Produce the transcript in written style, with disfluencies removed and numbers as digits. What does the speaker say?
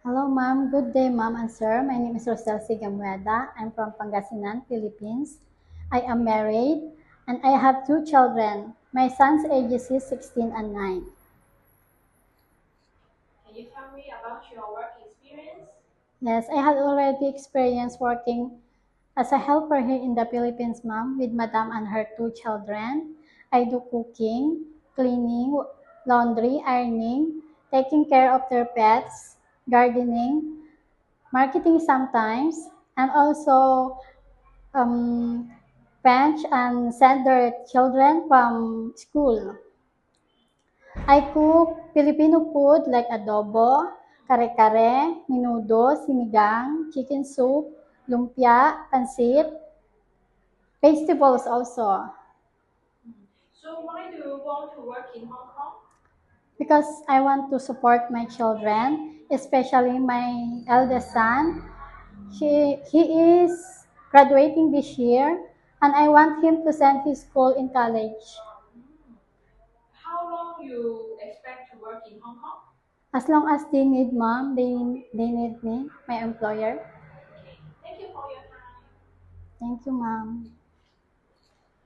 Hello, ma'am. Good day, ma'am and sir. My name is Rosel Sigamueda. I'm from Pangasinan, Philippines. I am married and I have two children. My son's ages is 16 and 9. Can you tell me about your work experience? Yes, I had already experienced working as a helper here in the Philippines, ma'am, with madam and her two children. I do cooking, cleaning, laundry, ironing, taking care of their pets, gardening, marketing sometimes, and also um, bench and send their children from school. I cook Filipino food like adobo, kare-kare, menudo, sinigang, chicken soup, lumpia, pansit, vegetables also. So why do you want to work in Hong Kong? Because I want to support my children, especially my eldest son. He is graduating this year, and I want him to send his school in college. How long you expect to work in Hong Kong? As long as they need mom, they need me, my employer. Okay. Thank you for your time. Thank you, mom.